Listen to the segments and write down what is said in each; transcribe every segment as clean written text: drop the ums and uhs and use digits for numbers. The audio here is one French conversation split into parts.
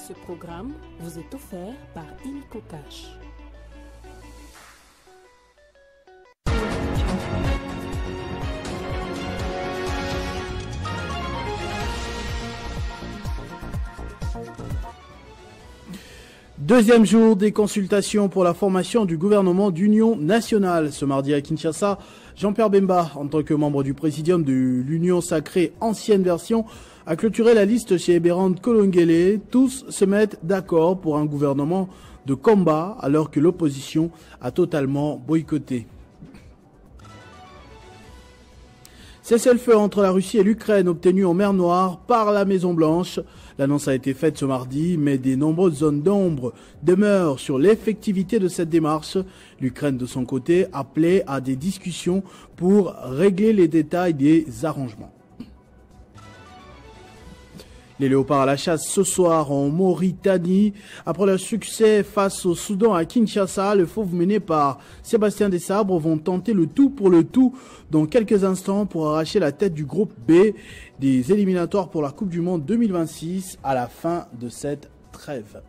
Ce programme vous est offert par Illico Cash. Deuxième jour des consultations pour la formation du gouvernement d'union nationale. Ce mardi à Kinshasa, Jean-Pierre Bemba, en tant que membre du présidium de l'Union sacrée ancienne version, a clôturé la liste chez Eberhard Kolongele. Tous se mettent d'accord pour un gouvernement de combat alors que l'opposition a totalement boycotté. Cessez-le-feu entre la Russie et l'Ukraine obtenu en mer Noire par la Maison-Blanche. L'annonce a été faite ce mardi, mais de nombreuses zones d'ombre demeurent sur l'effectivité de cette démarche. L'Ukraine, de son côté, appelait à des discussions pour régler les détails des arrangements. Les léopards à la chasse ce soir en Mauritanie. Après leur succès face au Soudan à Kinshasa, les fauves menés par Sébastien Desabre vont tenter le tout pour le tout dans quelques instants pour arracher la tête du groupe B des éliminatoires pour la Coupe du Monde 2026 à la fin de cette trêve.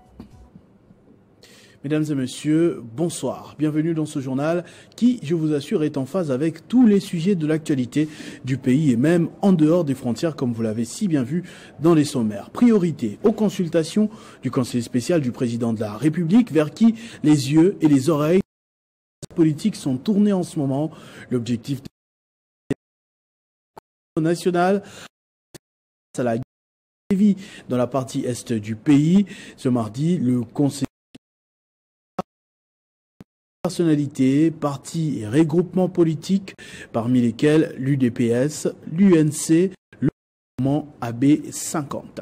Mesdames et messieurs, bonsoir. Bienvenue dans ce journal qui, je vous assure, est en phase avec tous les sujets de l'actualité du pays et même en dehors des frontières, comme vous l'avez si bien vu dans les sommaires. Priorité aux consultations du conseiller spécial du président de la République, vers qui les yeux et les oreilles politiques sont tournés en ce moment. L'objectif national à la guerre dans la partie est du pays. Ce mardi, le conseiller personnalités, partis et regroupements politiques, parmi lesquels l'UDPS, l'UNC, le mouvement AB50.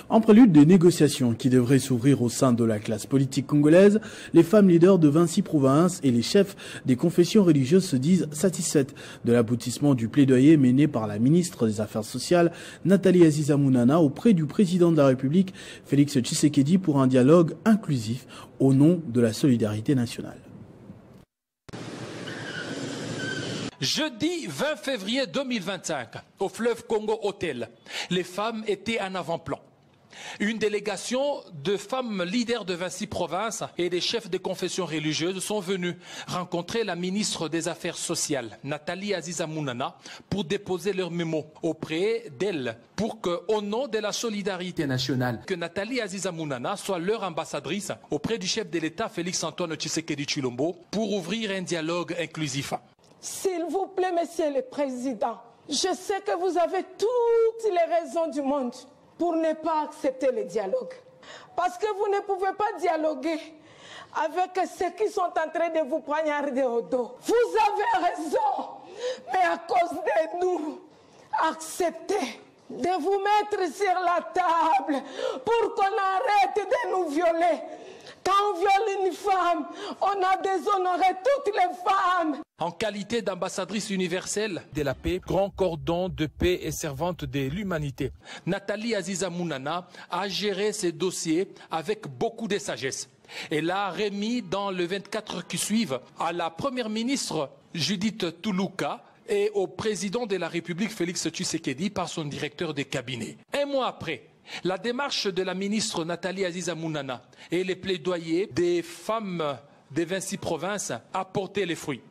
En prélude des négociations qui devraient s'ouvrir au sein de la classe politique congolaise, les femmes leaders de Vinci Province et les chefs des confessions religieuses se disent satisfaites de l'aboutissement du plaidoyer mené par la ministre des Affaires sociales, Nathalie Aziza Mounana, auprès du président de la République, Félix Tshisekedi, pour un dialogue inclusif au nom de la solidarité nationale. Jeudi 20 février 2025, au fleuve Congo Hôtel, les femmes étaient en avant-plan. Une délégation de femmes leaders de Vinci Province et des chefs de confessions religieuses sont venus rencontrer la ministre des Affaires sociales, Nathalie Aziza Mounana, pour déposer leur mémo auprès d'elle, pour que, au nom de la solidarité nationale, que Nathalie Aziza Mounana soit leur ambassadrice auprès du chef de l'État, Félix-Antoine Tshisekedi Tshilombo, pour ouvrir un dialogue inclusif. S'il vous plaît, Monsieur le Président, je sais que vous avez toutes les raisons du monde pour ne pas accepter le dialogue. Parce que vous ne pouvez pas dialoguer avec ceux qui sont en train de vous poignarder au dos. Vous avez raison, mais à cause de nous, acceptez de vous mettre sur la table pour qu'on arrête de nous violer. Quand on viole une femme, on a déshonoré toutes les femmes. En qualité d'ambassadrice universelle de la paix, grand cordon de paix et servante de l'humanité, Nathalie Aziza Mounana a géré ces dossiers avec beaucoup de sagesse. Elle a remis dans les 24 heures qui suivent à la première ministre Judith Toulouka et au président de la République Félix Tshisekedi par son directeur de cabinet. Un mois après, la démarche de la ministre Nathalie Aziza Mounana et les plaidoyers des femmes de Vinci Province a porté les fruits.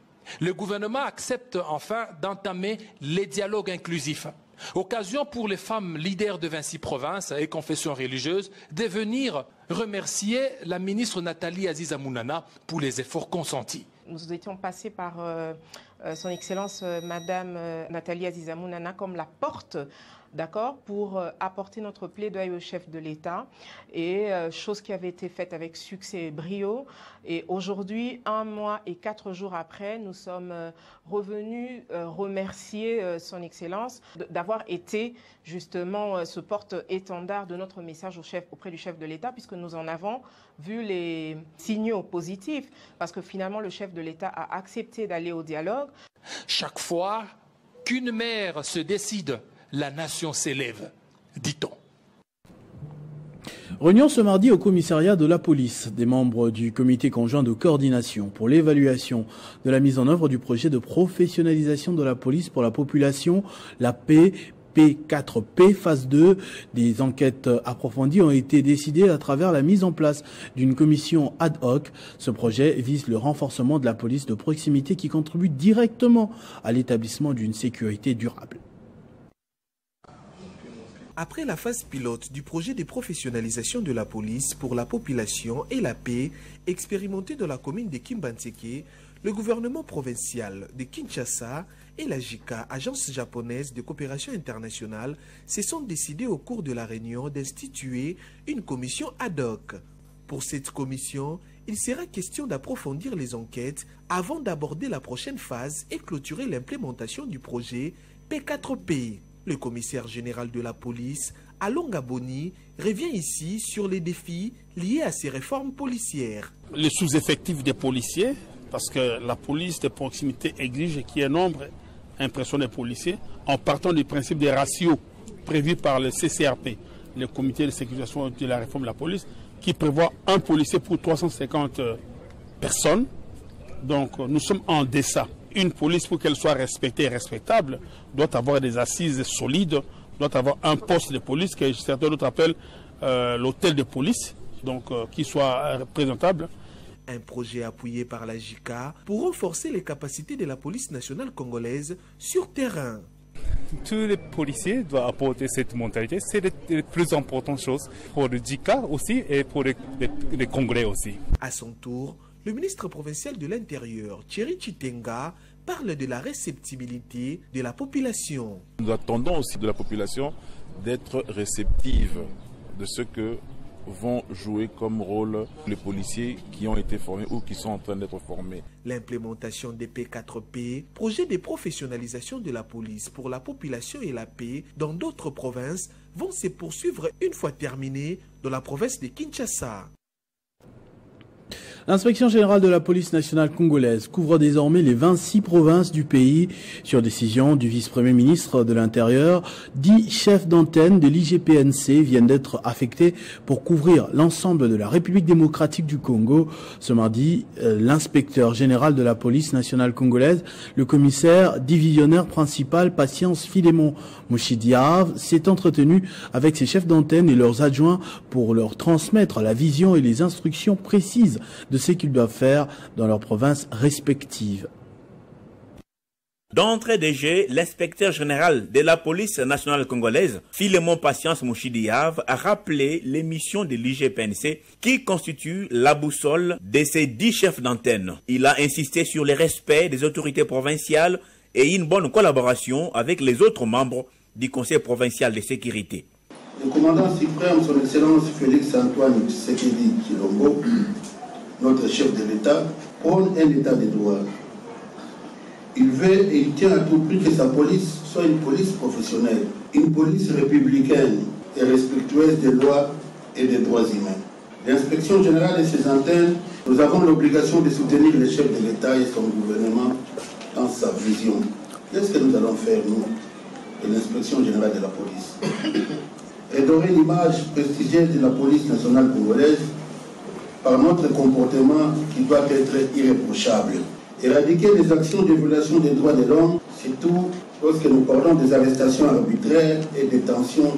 Le gouvernement accepte enfin d'entamer les dialogues inclusifs. Occasion pour les femmes leaders de Vinci Province et confessions religieuses de venir remercier la ministre Nathalie Aziza Mounana pour les efforts consentis. Nous étions passés par son Excellence Madame Nathalie Aziza Mounana comme la porte, d'accord, pour apporter notre plaidoyer au chef de l'État, et chose qui avait été faite avec succès et brio. Et aujourd'hui, 1 mois et 4 jours après, nous sommes revenus remercier son Excellence d'avoir été justement ce porte-étendard de notre message auprès du chef de l'État, puisque nous en avons vu les signaux positifs, parce que finalement le chef de l'État a accepté d'aller au dialogue. Chaque fois qu'une mère se décide, la nation s'élève, dit-on. Réunion ce mardi au commissariat de la police des membres du comité conjoint de coordination pour l'évaluation de la mise en œuvre du projet de professionnalisation de la police pour la population, la paix, P4P phase 2. Des enquêtes approfondies ont été décidées à travers la mise en place d'une commission ad hoc. Ce projet vise le renforcement de la police de proximité qui contribue directement à l'établissement d'une sécurité durable. Après la phase pilote du projet de professionnalisation de la police pour la population et la paix, expérimenté dans la commune de Kimbantseke, le gouvernement provincial de Kinshasa et la JICA, agence japonaise de coopération internationale, se sont décidés au cours de la réunion d'instituer une commission ad hoc. Pour cette commission, il sera question d'approfondir les enquêtes avant d'aborder la prochaine phase et clôturer l'implémentation du projet P4P. Le commissaire général de la police, Alonga Boni, revient ici sur les défis liés à ces réformes policières. Les sous-effectifs des policiers, parce que la police de proximité exige qu'il y ait un nombre impressionnant de policiers, en partant du principe des ratios prévus par le CCRP, le comité de sécurisation de la réforme de la police, qui prévoit un policier pour 350 personnes. Donc nous sommes en deçà. Une police, pour qu'elle soit respectée et respectable, doit avoir des assises solides, doit avoir un poste de police que certains d'autres appellent l'hôtel de police, donc qui soit représentable. Un projet appuyé par la JICA pour renforcer les capacités de la police nationale congolaise sur terrain. Tous les policiers doivent apporter cette mentalité. C'est la plus importante chose pour le JICA aussi et pour les Congolais aussi. À son tour, le ministre provincial de l'Intérieur, Thierry Chitenga, parle de la réceptibilité de la population. Nous attendons aussi de la population d'être réceptive de ce que vont jouer comme rôle les policiers qui ont été formés ou qui sont en train d'être formés. L'implémentation des P4P, projet de professionnalisation de la police pour la population et la paix dans d'autres provinces, vont se poursuivre une fois terminés dans la province de Kinshasa. L'inspection générale de la police nationale congolaise couvre désormais les 26 provinces du pays. Sur décision du vice-premier ministre de l'Intérieur, 10 chefs d'antenne de l'IGPNC viennent d'être affectés pour couvrir l'ensemble de la République démocratique du Congo. Ce mardi, l'inspecteur général de la police nationale congolaise, le commissaire divisionnaire principal Patience Philémon Mouchidiav, s'est entretenu avec ses chefs d'antenne et leurs adjoints pour leur transmettre la vision et les instructions précises de ce qu'ils doivent faire dans leurs provinces respectives. D'entrée de jeu, l'inspecteur général de la police nationale congolaise, Philémon Patience Mouchidiav, a rappelé les missions de l'IGPNC qui constituent la boussole de ses 10 chefs d'antenne. Il a insisté sur le respect des autorités provinciales et une bonne collaboration avec les autres membres du Conseil provincial de sécurité. Le commandant suprême, son Excellence Félix Antoine Tshisekedi Tshilombo, notre chef de l'État, prône un État de droit. Il veut et il tient à tout prix que sa police soit une police professionnelle, une police républicaine et respectueuse des lois et des droits humains. L'inspection générale et ses antennes, nous avons l'obligation de soutenir le chef de l'État et son gouvernement dans sa vision. Qu'est-ce que nous allons faire, nous, de l'inspection générale de la police? Redorer l'image prestigieuse de la police nationale congolaise par notre comportement qui doit être irréprochable. Éradiquer les actions de violation des droits de l'homme, surtout lorsque nous parlons des arrestations arbitraires et des détentions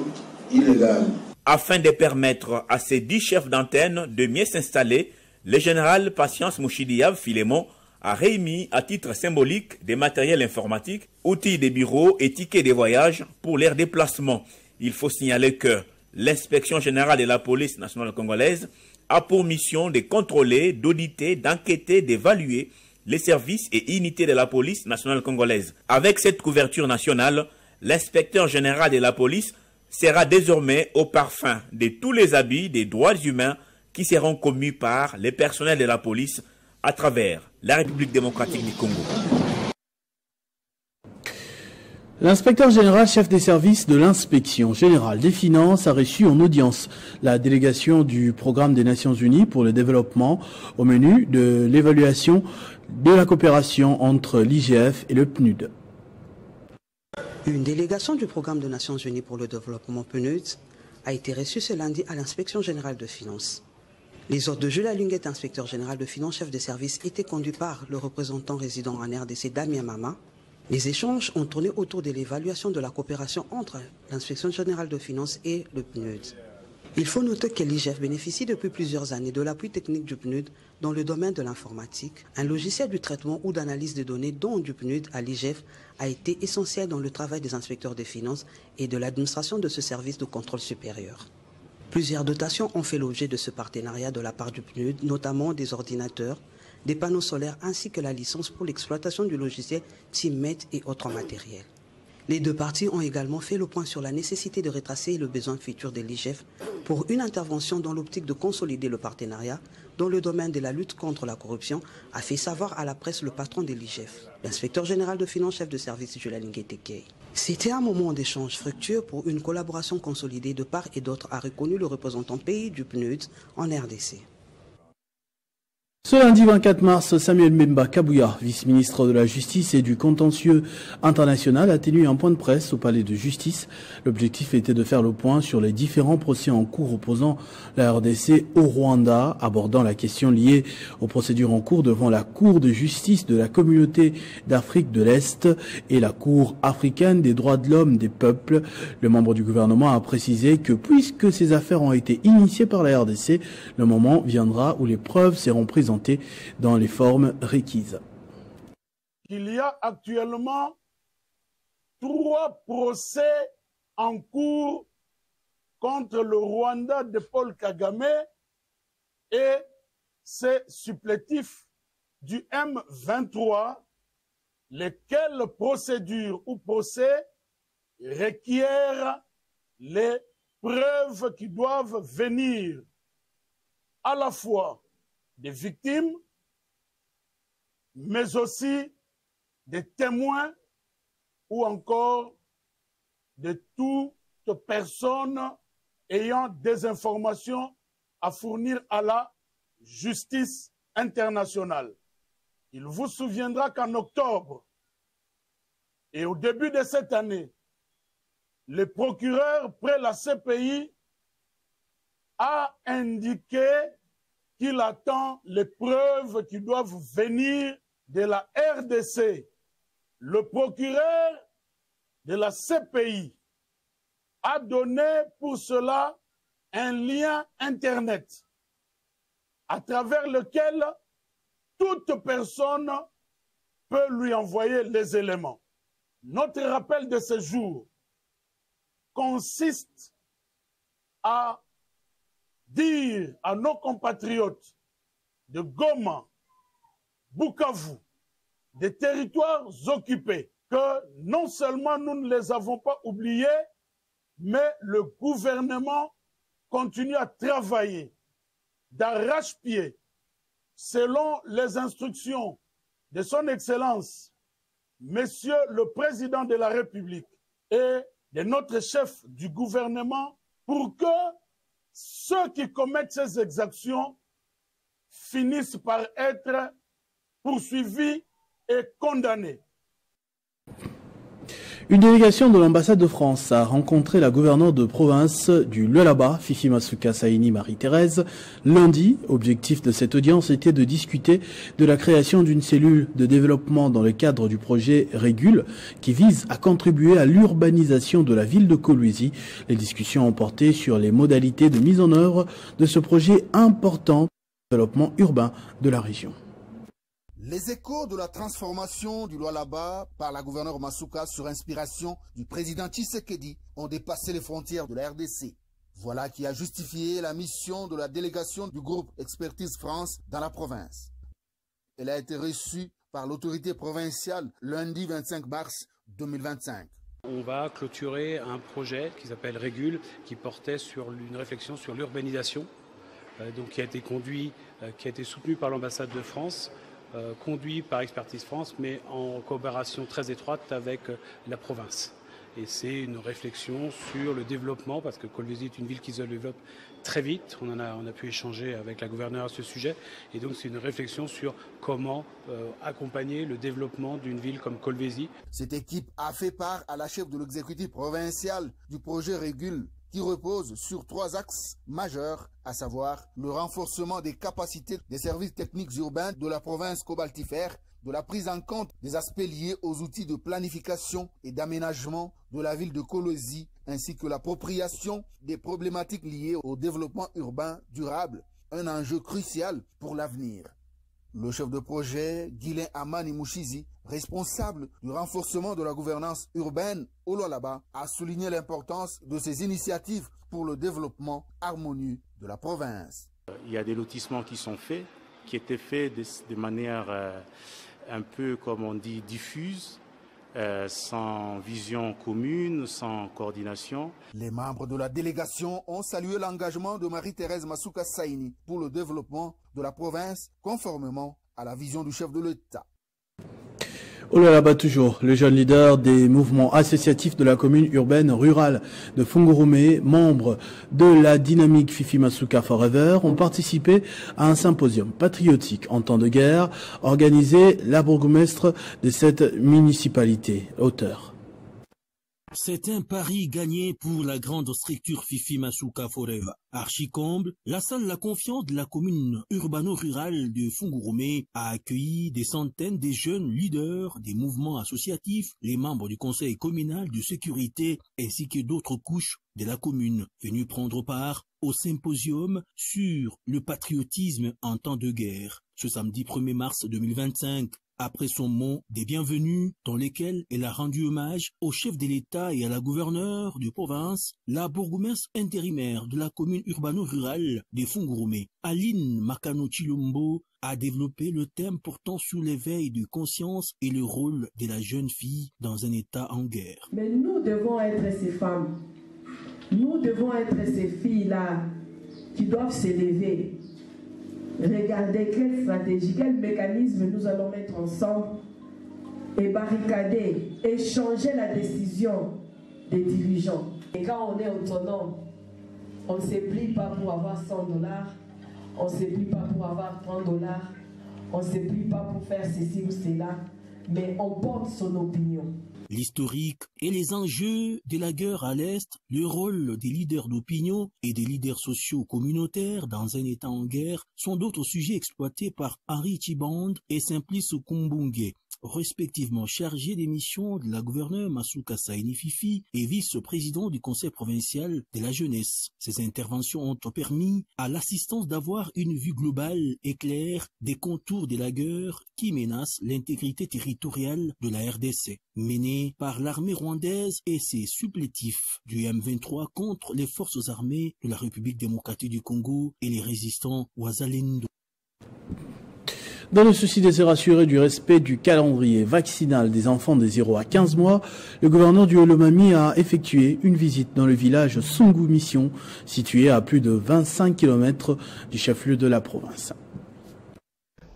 illégales. Afin de permettre à ces 10 chefs d'antenne de mieux s'installer, le général Patience Mouchidiav Philémon a remis à titre symbolique des matériels informatiques, outils de bureau et tickets de voyage pour leur déplacement. Il faut signaler que l'inspection générale de la police nationale congolaise a pour mission de contrôler, d'auditer, d'enquêter, d'évaluer les services et unités de la police nationale congolaise. Avec cette couverture nationale, l'inspecteur général de la police sera désormais au parfum de tous les habits des droits humains qui seront commis par les personnels de la police à travers la République démocratique du Congo. L'inspecteur général chef des services de l'inspection générale des finances a reçu en audience la délégation du programme des Nations Unies pour le développement au menu de l'évaluation de la coopération entre l'IGF et le PNUD. Une délégation du programme des Nations Unies pour le développement PNUD a été reçue ce lundi à l'inspection générale de finances. Les ordres de Jules Alunguet, inspecteur général de finances, chef de service, étaient conduits par le représentant résident en RDC, Damien Mama, Les échanges ont tourné autour de l'évaluation de la coopération entre l'Inspection générale de finances et le PNUD. Il faut noter que l'IGF bénéficie depuis plusieurs années de l'appui technique du PNUD dans le domaine de l'informatique. Un logiciel du traitement ou d'analyse de données dont du PNUD à l'IGF a été essentiel dans le travail des inspecteurs des finances et de l'administration de ce service de contrôle supérieur. Plusieurs dotations ont fait l'objet de ce partenariat de la part du PNUD, notamment des ordinateurs, des panneaux solaires ainsi que la licence pour l'exploitation du logiciel TeamMate et autres matériels. Les deux parties ont également fait le point sur la nécessité de retracer le besoin futur de l'IGF pour une intervention dans l'optique de consolider le partenariat dans le domaine de la lutte contre la corruption, a fait savoir à la presse le patron de l'IGF, l'inspecteur général de finances, chef de service Julian Nguetekei. C'était un moment d'échange fructueux pour une collaboration consolidée de part et d'autre, a reconnu le représentant pays du PNUD en RDC. Ce lundi 24 mars, Samuel Mbemba Kabouya, vice-ministre de la Justice et du Contentieux international, a tenu un point de presse au palais de justice. L'objectif était de faire le point sur les différents procès en cours opposant la RDC au Rwanda, abordant la question liée aux procédures en cours devant la Cour de justice de la Communauté d'Afrique de l'Est et la Cour africaine des droits de l'homme des peuples. Le membre du gouvernement a précisé que puisque ces affaires ont été initiées par la RDC, le moment viendra où les preuves seront présentées dans les formes requises. Il y a actuellement 3 procès en cours contre le Rwanda de Paul Kagame et ses supplétifs du M23, lesquelles procédures ou procès requièrent les preuves qui doivent venir à la fois des victimes, mais aussi des témoins ou encore de toute personne ayant des informations à fournir à la justice internationale. Il vous souviendra qu'en octobre et au début de cette année, le procureur près la CPI a indiqué qu'il attend les preuves qui doivent venir de la RDC. Le procureur de la CPI a donné pour cela un lien Internet à travers lequel toute personne peut lui envoyer les éléments. Notre rappel de ce jour consiste à dire à nos compatriotes de Goma, Bukavu, des territoires occupés, que non seulement nous ne les avons pas oubliés, mais le gouvernement continue à travailler d'arrache-pied selon les instructions de son Excellence, Monsieur le Président de la République et de notre chef du gouvernement, pour que ceux qui commettent ces exactions finissent par être poursuivis et condamnés. Une délégation de l'ambassade de France a rencontré la gouverneure de province du Lualaba, Fifi Masuka Saini Marie-Thérèse, lundi. Objectif de cette audience était de discuter de la création d'une cellule de développement dans le cadre du projet Régule, qui vise à contribuer à l'urbanisation de la ville de Kolwezi. Les discussions ont porté sur les modalités de mise en œuvre de ce projet important de développement urbain de la région. Les échos de la transformation du Lualaba par la gouverneure Masuka sur inspiration du président Tshisekedi ont dépassé les frontières de la RDC. Voilà qui a justifié la mission de la délégation du groupe Expertise France dans la province. Elle a été reçue par l'autorité provinciale lundi 25 mars 2025. On va clôturer un projet qui s'appelle Régule, qui portait sur une réflexion sur l'urbanisation, donc qui a été conduit, qui a été soutenu par l'ambassade de France, conduit par Expertise France, mais en coopération très étroite avec la province. Et c'est une réflexion sur le développement, parce que Kolwezi est une ville qui se développe très vite. On a pu échanger avec la gouverneure à ce sujet. Et donc c'est une réflexion sur comment accompagner le développement d'une ville comme Kolwezi. Cette équipe a fait part à la chef de l'exécutif provincial du projet Régule, qui repose sur 3 axes majeurs, à savoir le renforcement des capacités des services techniques urbains de la province cobaltifère de la prise en compte des aspects liés aux outils de planification et d'aménagement de la ville de Kolwezi, ainsi que l'appropriation des problématiques liées au développement urbain durable, un enjeu crucial pour l'avenir. Le chef de projet, Guilain Amani Mouchizi, responsable du renforcement de la gouvernance urbaine au Lualaba, a souligné l'importance de ces initiatives pour le développement harmonieux de la province. Il y a des lotissements qui sont faits, qui étaient faits de manière un peu, comme on dit, diffuse, sans vision commune, sans coordination. Les membres de la délégation ont salué l'engagement de Marie-Thérèse Masuka Saini pour le développement de la province, conformément à la vision du chef de l'État. Au Lualaba toujours, le jeune leader des mouvements associatifs de la commune urbaine rurale de Fungurume, membre de la dynamique Fifi Masuka Forever, ont participé à un symposium patriotique en temps de guerre organisé la bourgmestre de cette municipalité. Auteur. C'est un pari gagné pour la grande structure Fifi Masuka Forever. Archicomble, la salle La Confiance de la commune urbano-rurale de Fungurume a accueilli des centaines de jeunes leaders des mouvements associatifs, les membres du conseil communal de sécurité ainsi que d'autres couches de la commune venus prendre part au symposium sur le patriotisme en temps de guerre ce samedi 1er mars 2025. Après son mot des bienvenus dans lequel elle a rendu hommage au chef de l'État et à la gouverneure de province, la bourgmestre intérimaire de la commune urbano-rurale de Fungurume, Aline Makano Chilombo, a développé le thème portant sur l'éveil de conscience et le rôle de la jeune fille dans un État en guerre. Mais nous devons être ces femmes, nous devons être ces filles-là qui doivent s'élever. Regardez quelle stratégie, quel mécanisme nous allons mettre ensemble et barricader et changer la décision des dirigeants. Et quand on est autonome, on ne se plie pas pour avoir $100, on ne se plie pas pour avoir $30, on ne se plie pas pour faire ceci ou cela, mais on porte son opinion. L'historique et les enjeux de la guerre à l'Est, le rôle des leaders d'opinion et des leaders sociaux communautaires dans un État en guerre sont d'autres sujets exploités par Henri Chiband et Simplice Kumbunge, respectivement chargés des missions de la gouverneure Masuka Saini Fifi et vice-président du conseil provincial de la jeunesse. Ces interventions ont permis à l'assistance d'avoir une vue globale et claire des contours de la guerre qui menace l'intégrité territoriale de la RDC, menée par l'armée rwandaise et ses supplétifs du M23 contre les forces armées de la République démocratique du Congo et les résistants Wazalendo. Dans le souci de se rassurer du respect du calendrier vaccinal des enfants de 0 à 15 mois, le gouverneur du Olomami a effectué une visite dans le village Sungu Mission, situé à plus de 25 km du chef-lieu de la province.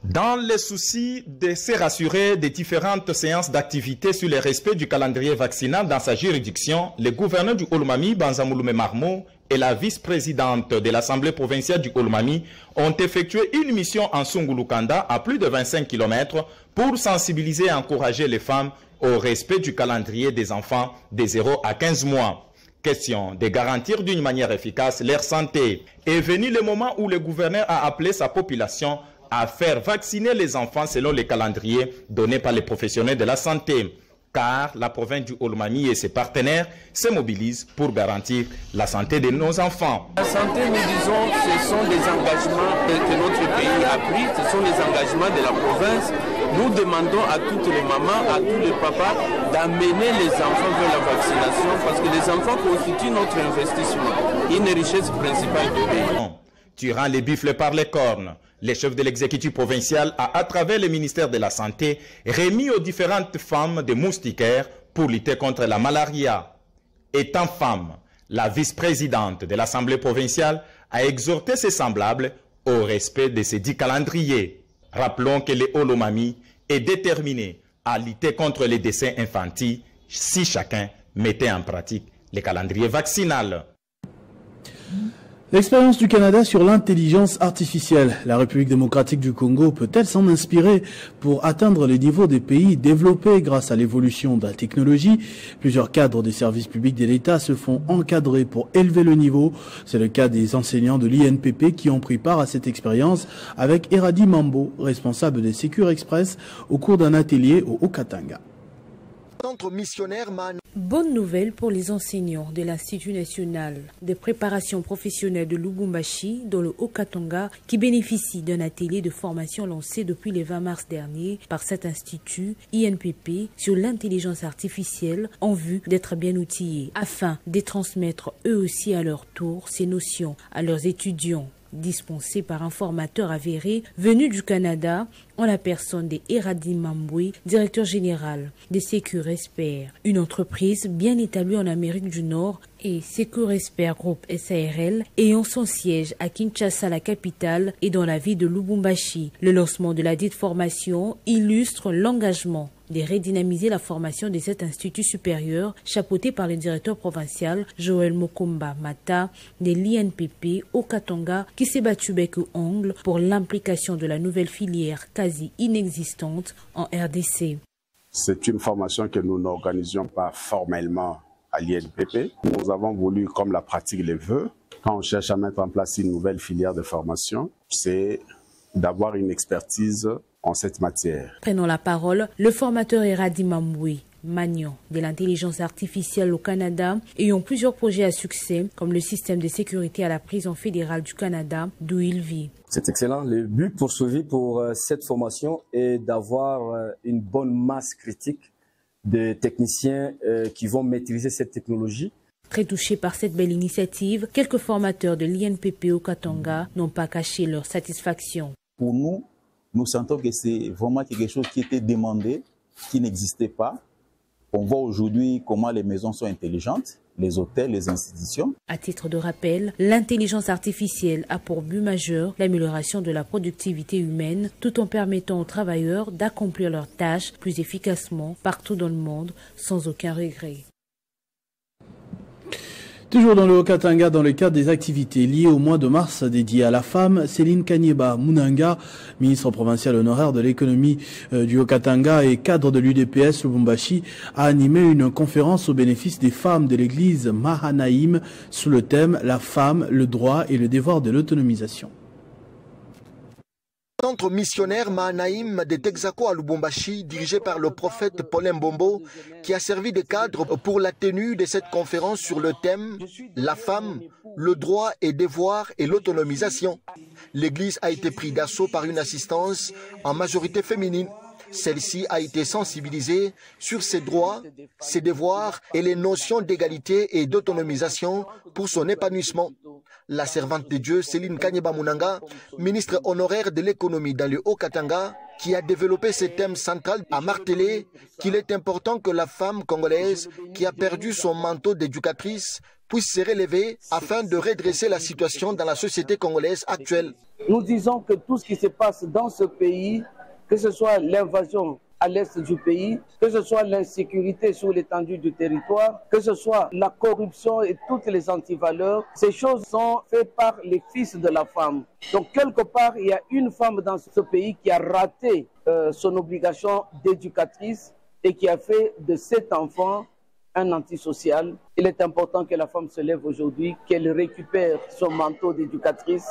Dans le souci de se rassurer des différentes séances d'activité sur le respect du calendrier vaccinal dans sa juridiction, le gouverneur du Olomami, Banzamouloumé Marmo, et la vice-présidente de l'Assemblée provinciale du Olomami ont effectué une mission en Sungulukanda à plus de 25 km pour sensibiliser et encourager les femmes au respect du calendrier des enfants de 0 à 15 mois. Question de garantir d'une manière efficace leur santé. Est venu le moment où le gouverneur a appelé sa population à faire vacciner les enfants selon les calendriers donnés par les professionnels de la santé. Car la province du Olomami et ses partenaires se mobilisent pour garantir la santé de nos enfants. La santé, nous disons, ce sont des engagements que notre pays a pris, ce sont les engagements de la province. Nous demandons à toutes les mamans, à tous les papas d'amener les enfants vers la vaccination parce que les enfants constituent notre investissement, une richesse principale du pays. Tirant les buffles par les cornes, le chef de l'exécutif provincial a, à travers le ministère de la Santé, remis aux différentes femmes des moustiquaires pour lutter contre la malaria. Étant femme, la vice-présidente de l'Assemblée provinciale a exhorté ses semblables au respect de ces 10 calendriers. Rappelons que le Olomami est déterminé à lutter contre les décès infantiles si chacun mettait en pratique le calendrier vaccinal. L'expérience du Canada sur l'intelligence artificielle. La République démocratique du Congo peut-elle s'en inspirer pour atteindre les niveaux des pays développés grâce à l'évolution de la technologie? Plusieurs cadres des services publics de l'État se font encadrer pour élever le niveau. C'est le cas des enseignants de l'INPP qui ont pris part à cette expérience avec Eradi Mambo, responsable des Secure Express, au cours d'un atelier au Haut-Katanga. Bonne nouvelle pour les enseignants de l'Institut national de préparation professionnelle de Lubumbashi dans le Haut-Katanga qui bénéficient d'un atelier de formation lancé depuis le 20 mars dernier par cet institut INPP sur l'intelligence artificielle en vue d'être bien outillés afin de transmettre eux aussi à leur tour ces notions à leurs étudiants. Dispensé par un formateur avéré venu du Canada en la personne de Eradi Mambo, directeur général de Secure Expert, une entreprise bien établie en Amérique du Nord, et Secure Expert Group SARL ayant son siège à Kinshasa, la capitale, et dans la ville de Lubumbashi. Le lancement de la dite formation illustre l'engagement de redynamiser la formation de cet institut supérieur chapeauté par le directeur provincial Joël Mokomba Mata de l'INPP au Katanga qui s'est battu bec ou ongle pour l'implication de la nouvelle filière quasi inexistante en RDC. C'est une formation que nous n'organisions pas formellement à l'INPP. Nous avons voulu, comme la pratique le veut, quand on cherche à mettre en place une nouvelle filière de formation, c'est d'avoir une expertise en cette matière. Prenant la parole, le formateur Eradi Mambo, Magnan de l'intelligence artificielle au Canada, ayant plusieurs projets à succès, comme le système de sécurité à la prison fédérale du Canada, d'où il vit. C'est excellent. Le but poursuivi pour cette formation est d'avoir une bonne masse critique de techniciens qui vont maîtriser cette technologie. Très touchés par cette belle initiative, quelques formateurs de l'INPP au Katanga n'ont pas caché leur satisfaction. Pour nous, nous sentons que c'est vraiment quelque chose qui était demandé, qui n'existait pas. On voit aujourd'hui comment les maisons sont intelligentes, les hôtels, les institutions. À titre de rappel, l'intelligence artificielle a pour but majeur l'amélioration de la productivité humaine tout en permettant aux travailleurs d'accomplir leurs tâches plus efficacement partout dans le monde sans aucun regret. Toujours dans le Haut-Katanga, dans le cadre des activités liées au mois de mars dédié à la femme, Céline Kanyeba Munanga, ministre provincial honoraire de l'économie du Haut-Katanga et cadre de l'UDPS Lubumbashi, a animé une conférence au bénéfice des femmes de l'église Mahanaïm sous le thème « La femme, le droit et le devoir de l'autonomisation ». Centre missionnaire Mahanaïm de Texaco à Lubumbashi, dirigé par le prophète Paulin Mbombo, qui a servi de cadre pour la tenue de cette conférence sur le thème « La femme, le droit et devoir et l'autonomisation ». L'église a été prise d'assaut par une assistance en majorité féminine. Celle-ci a été sensibilisée sur ses droits, ses devoirs et les notions d'égalité et d'autonomisation pour son épanouissement. La servante de Dieu, Céline Kanyeba Munanga, ministre honoraire de l'économie dans le Haut-Katanga, qui a développé ce thème central, a martelé qu'il est important que la femme congolaise qui a perdu son manteau d'éducatrice puisse se relever afin de redresser la situation dans la société congolaise actuelle. Nous disons que tout ce qui se passe dans ce pays, que ce soit l'invasion à l'est du pays, que ce soit l'insécurité sur l'étendue du territoire, que ce soit la corruption et toutes les antivaleurs, ces choses sont faites par les fils de la femme. Donc quelque part, il y a une femme dans ce pays qui a raté son obligation d'éducatrice et qui a fait de cet enfant un antisocial. Il est important que la femme se lève aujourd'hui, qu'elle récupère son manteau d'éducatrice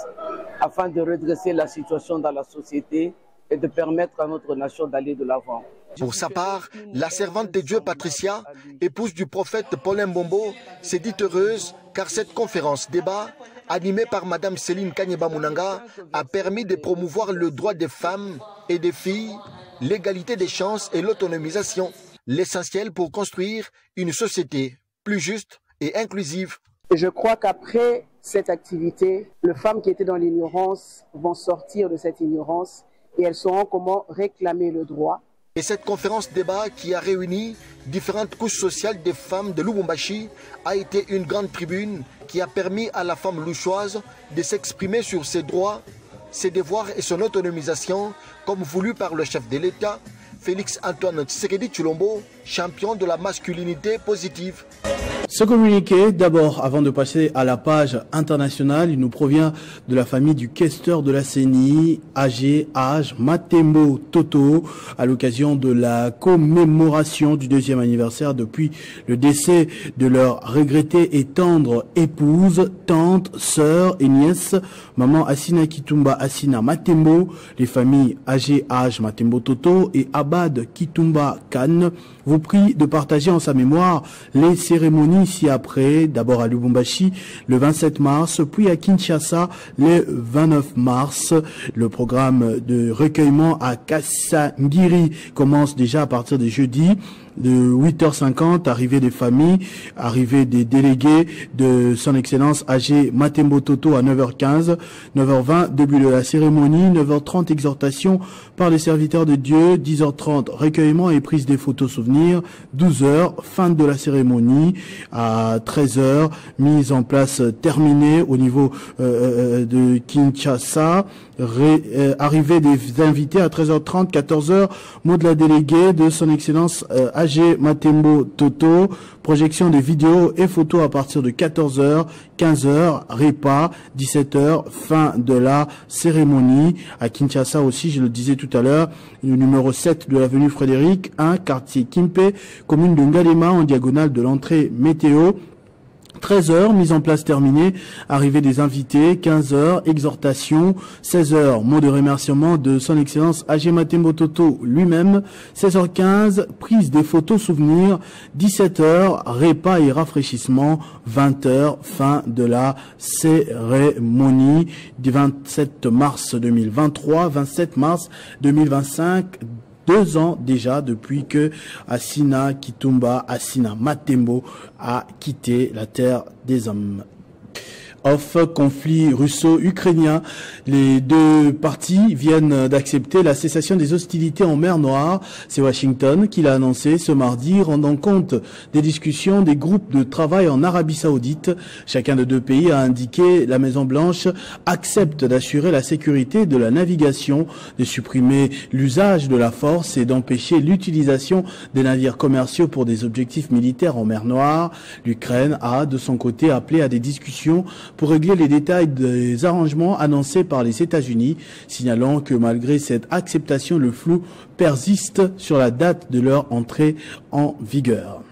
afin de redresser la situation dans la société et de permettre à notre nation d'aller de l'avant. Pour sa part, la servante de Dieu Patricia, épouse du prophète Paulin Mbombo, s'est dite heureuse car cette conférence débat, animée par Mme Céline Kanyeba Munanga, a permis de promouvoir le droit des femmes et des filles, l'égalité des chances et l'autonomisation, l'essentiel pour construire une société plus juste et inclusive. Et je crois qu'après cette activité, les femmes qui étaient dans l'ignorance vont sortir de cette ignorance et elles sauront comment réclamer le droit. Et cette conférence débat qui a réuni différentes couches sociales des femmes de Lubumbashi a été une grande tribune qui a permis à la femme louchoise de s'exprimer sur ses droits, ses devoirs et son autonomisation comme voulu par le chef de l'État, Félix Antoine Tshisekedi Tshilombo, champion de la masculinité positive. Ce communiqué, d'abord, avant de passer à la page internationale, il nous provient de la famille du questeur de la CENI, AG Matembo Toto, à l'occasion de la commémoration du 2e anniversaire depuis le décès de leur regrettée et tendre épouse, tante, sœur et nièce, maman Assina Kitumba Assina Matembo. Les familles AG Matembo Toto et Abad Kitumba Khan vous prient de partager en sa mémoire les cérémonies ci-après, d'abord à Lubumbashi le 27 mars, puis à Kinshasa le 29 mars. Le programme de recueillement à Kasangiri commence déjà à partir de jeudi. De 8h50, arrivée des familles, arrivée des délégués de son excellence AG Matembo Toto à 9h15, 9h20, début de la cérémonie, 9h30, exhortation par les serviteurs de Dieu, 10h30, recueillement et prise des photos souvenirs, 12h, fin de la cérémonie, à 13h, mise en place terminée au niveau de Kinshasa, arrivée des invités à 13h30, 14h, mot de la déléguée de son excellence AG Matembo Toto, projection de vidéos et photos à partir de 14h, 15h, repas, 17h, fin de la cérémonie. À Kinshasa aussi, je le disais tout à l'heure, le numéro 7 de l'avenue Frédéric, 1, quartier Kimpe, commune de Ngalema, en diagonale de l'entrée Météo. 13h, mise en place terminée, arrivée des invités, 15h, exhortation, 16h, mot de remerciement de son excellence AG Matembo Toto lui-même, 16h15, prise des photos souvenirs, 17h, repas et rafraîchissement, 20h, fin de la cérémonie du 27 mars 2023, 27 mars 2025, 2 ans déjà depuis que Assina Kitumba Assina Matembo a quitté la terre des hommes. Conflit russo-ukrainien. Les deux parties viennent d'accepter la cessation des hostilités en mer Noire. C'est Washington qui l'a annoncé ce mardi, rendant compte des discussions des groupes de travail en Arabie Saoudite. Chacun des deux pays a indiqué la Maison-Blanche accepte d'assurer la sécurité de la navigation, de supprimer l'usage de la force et d'empêcher l'utilisation des navires commerciaux pour des objectifs militaires en mer Noire. L'Ukraine a, de son côté, appelé à des discussions pour régler les détails des arrangements annoncés par les États-Unis, signalant que malgré cette acceptation, le flou persiste sur la date de leur entrée en vigueur.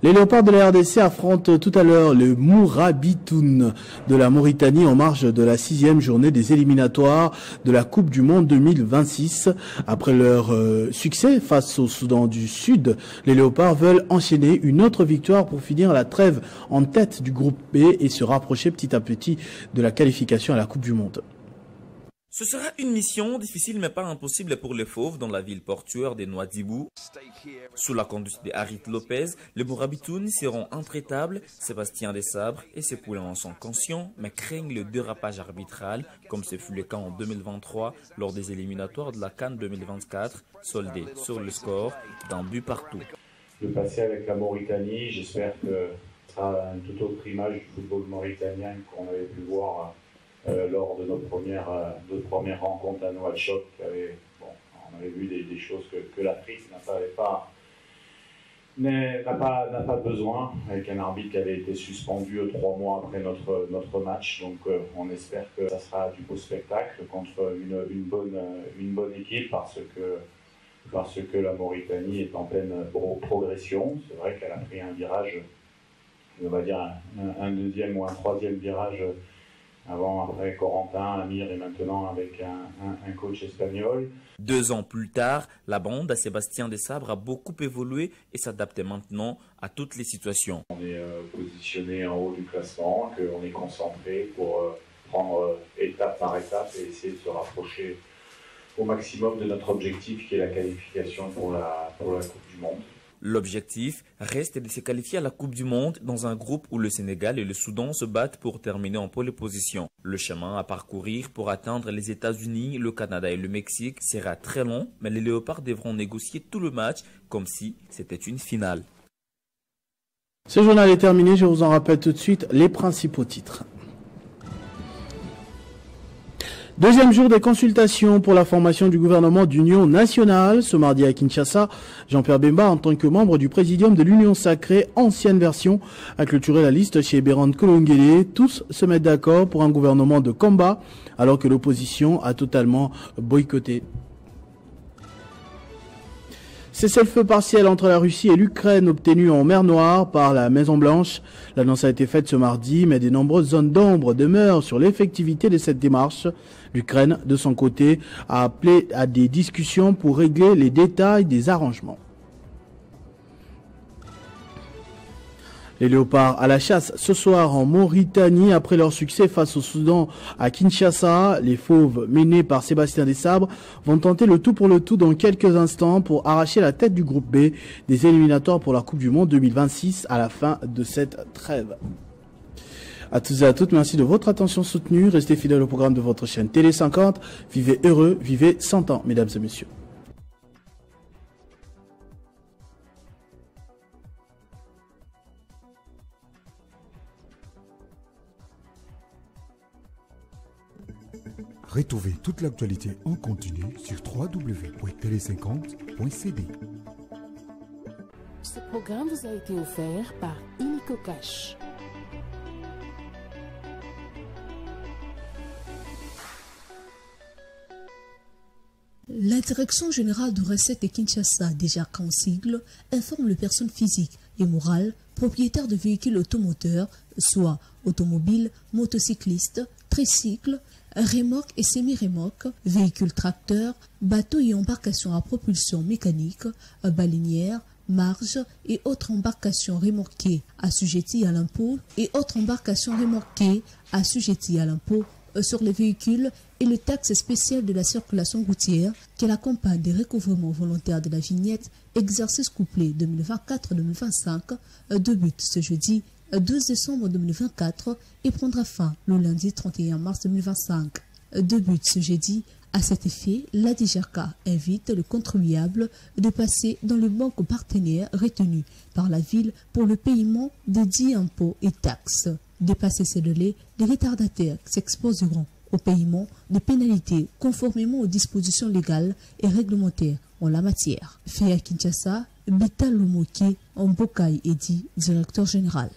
Les Léopards de la RDC affrontent tout à l'heure le Mourabitoun de la Mauritanie en marge de la 6e journée des éliminatoires de la Coupe du Monde 2026. Après leur succès face au Soudan du Sud, les Léopards veulent enchaîner une autre victoire pour finir la trêve en tête du groupe B et se rapprocher petit à petit de la qualification à la Coupe du Monde. Ce sera une mission difficile mais pas impossible pour les Fauves dans la ville portuaire des Nouadhibou. Sous la conduite de Harit Lopez, les Mourabitounes seront intraitables. Sébastien Desabre et ses poulains en sont conscients mais craignent le dérapage arbitral comme ce fut le cas en 2023 lors des éliminatoires de la CAN 2024, soldés sur le score d'un but partout. Le passé avec la Mauritanie, j'espère que ce sera une toute autre image du football mauritanien qu'on avait pu voir lors de notre première rencontre à Nouakchott. On avait vu des choses que l'Afrique n'a pas besoin, avec un arbitre qui avait été suspendu 3 mois après notre match. Donc on espère que ça sera du beau spectacle contre une bonne équipe parce que la Mauritanie est en pleine progression. C'est vrai qu'elle a pris un virage, on va dire un deuxième ou un troisième virage après Corentin, Amir et maintenant avec un coach espagnol. 2 ans plus tard, la bande à Sébastien Desabre a beaucoup évolué et s'adapte maintenant à toutes les situations. On est positionné en haut du classement, qu'on est concentré pour prendre étape par étape et essayer de se rapprocher au maximum de notre objectif qui est la qualification pour la Coupe du Monde. L'objectif reste de se qualifier à la Coupe du Monde dans un groupe où le Sénégal et le Soudan se battent pour terminer en pole position. Le chemin à parcourir pour atteindre les États-Unis, le Canada et le Mexique sera très long, mais les Léopards devront négocier tout le match comme si c'était une finale. Ce journal est terminé, je vous en rappelle tout de suite les principaux titres. Deuxième jour des consultations pour la formation du gouvernement d'union nationale. Ce mardi à Kinshasa, Jean-Pierre Bemba, en tant que membre du présidium de l'Union sacrée, ancienne version, a clôturé la liste chez Berand Kolongele. Tous se mettent d'accord pour un gouvernement de combat, alors que l'opposition a totalement boycotté. Cessez-le-feu partiel entre la Russie et l'Ukraine obtenu en mer Noire par la Maison-Blanche. L'annonce a été faite ce mardi, mais de nombreuses zones d'ombre demeurent sur l'effectivité de cette démarche. L'Ukraine, de son côté, a appelé à des discussions pour régler les détails des arrangements. Les léopards à la chasse ce soir en Mauritanie après leur succès face au Soudan à Kinshasa. Les fauves menés par Sébastien Desabre vont tenter le tout pour le tout dans quelques instants pour arracher la tête du groupe B des éliminatoires pour la Coupe du Monde 2026 à la fin de cette trêve. À tous et à toutes, merci de votre attention soutenue. Restez fidèles au programme de votre chaîne Télé 50. Vivez heureux, vivez 100 ans, mesdames et messieurs. Retrouvez toute l'actualité en continu sur www.tele50.cd. Ce programme vous a été offert par Illico Cash. La Direction générale de recettes de Kinshasa, déjà en sigle, informe les personnes physiques et morales propriétaires de véhicules automoteurs, soit automobiles, motocyclistes, tricycles, remorques et semi-remorques, véhicules tracteurs, bateaux et embarcations à propulsion mécanique, baleinières, marges et autres embarcations remorquées assujetties à l'impôt et autres embarcations remorquées assujetties à l'impôt sur les véhicules et le taxe spéciale de la circulation routière qui l'accompagne des recouvrements volontaires de la vignette exercice couplé 2024-2025 débute ce jeudi 12 décembre 2024 et prendra fin le lundi 31 mars 2025. Débute ce jeudi. À cet effet, la DGRK invite le contribuable de passer dans le banque partenaire retenu par la ville pour le paiement des dits impôts et taxes. Dépasser ces délais, les retardataires s'exposeront au paiement de pénalités conformément aux dispositions légales et réglementaires en la matière. Fait à Kinshasa, Bita Lomoke, Mbokai Edi, directeur général.